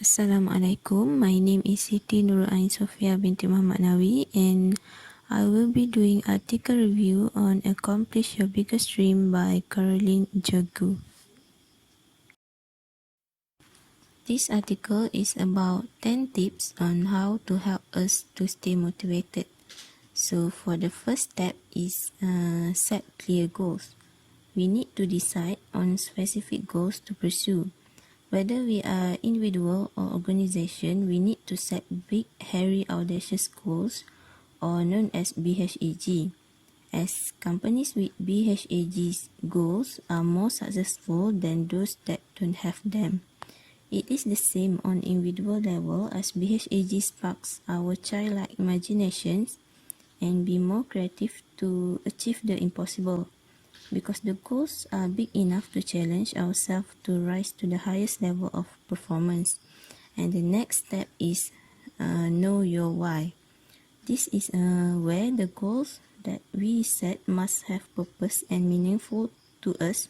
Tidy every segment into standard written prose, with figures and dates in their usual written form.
Assalamualaikum. My name is Siti Nurul Ain Sofia binti Muhammad Nawi, and I will be doing article review on Accomplish Your Biggest Dream by Caroline Jagu. This article is about 10 tips on how to help us to stay motivated. So for the first step is set clear goals. We need to decide on specific goals to pursue. Whether we are individual or organization, we need to set big, hairy, audacious goals, or known as BHAG. As companies with BHAG goals are more successful than those that don't have them. It is the same on individual level, as BHAG sparks our childlike imaginations and be more creative to achieve the impossible. Because the goals are big enough to challenge ourselves to rise to the highest level of performance. And the next step is know your why. This is where the goals that we set must have purpose and meaningful to us,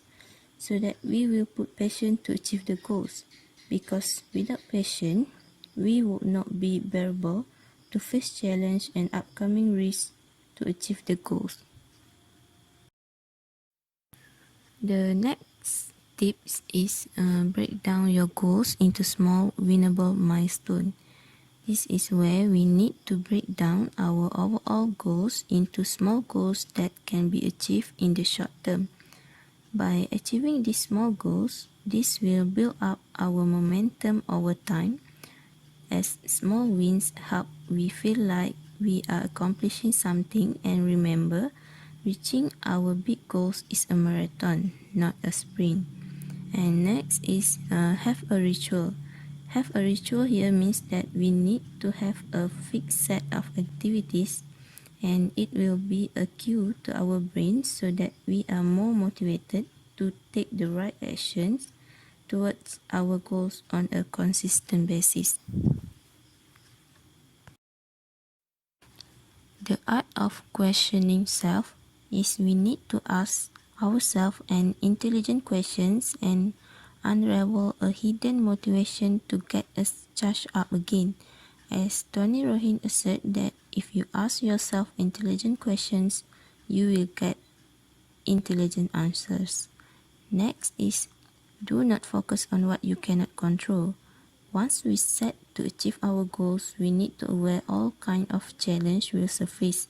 so that we will put passion to achieve the goals. Because without passion, we would not be bearable to face challenge and upcoming risks to achieve the goals. The next tips is break down your goals into small winnable milestones. This is where we need to break down our overall goals into small goals that can be achieved in the short term. By achieving these small goals, this will build up our momentum over time, as small wins help we feel like we are accomplishing something. And remember, reaching our big goals is a marathon, not a sprint. And next is have a ritual. Have a ritual here means that we need to have a fixed set of activities, and it will be a cue to our brain so that we are more motivated to take the right actions towards our goals on a consistent basis. The art of questioning self is we need to ask ourselves an intelligent questions and unravel a hidden motivation to get us charged up again. As Tony Rohin asserted that if you ask yourself intelligent questions, you will get intelligent answers. Next is do not focus on what you cannot control. Once we set to achieve our goals, we need to aware all kind of challenge will surface.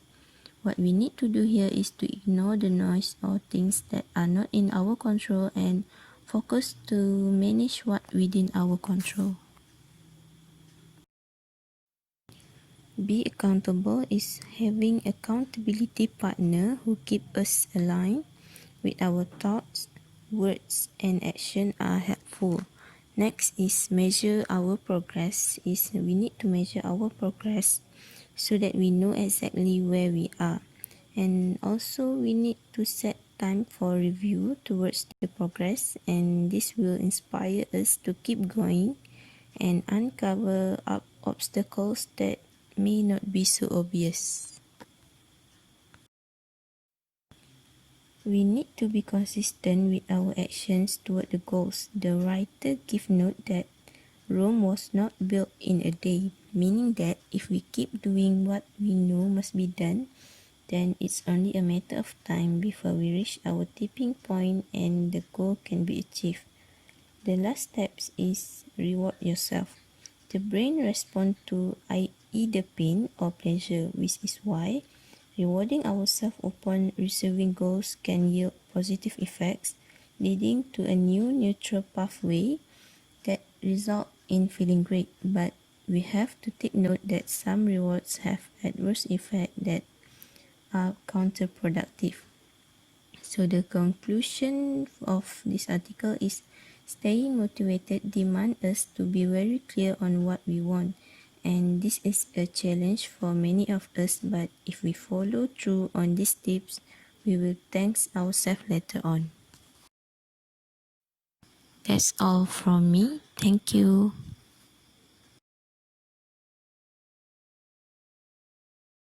What we need to do here is to ignore the noise or things that are not in our control and focus to manage what within our control. Be accountable is having accountability partner who keep us aligned with our thoughts, words and action are helpful. Next is measure our progress. We need to measure our progress so that we know exactly where we are. And also we need to set time for review towards the progress, and this will inspire us to keep going and uncover obstacles that may not be so obvious. We need to be consistent with our actions toward the goals. The writer gives note that Rome was not built in a day, meaning that if we keep doing what we know must be done, then it's only a matter of time before we reach our tipping point and the goal can be achieved. The last step is reward yourself. The brain responds to either pain or pleasure, which is why rewarding ourselves upon receiving goals can yield positive effects, leading to a new neutral pathway that result in feeling great. But we have to take note that some rewards have adverse effects that are counterproductive. So the conclusion of this article is staying motivated demands us to be very clear on what we want. And this is a challenge for many of us, but if we follow through on these tips, we will thank ourselves later on. That's all from me. Thank you.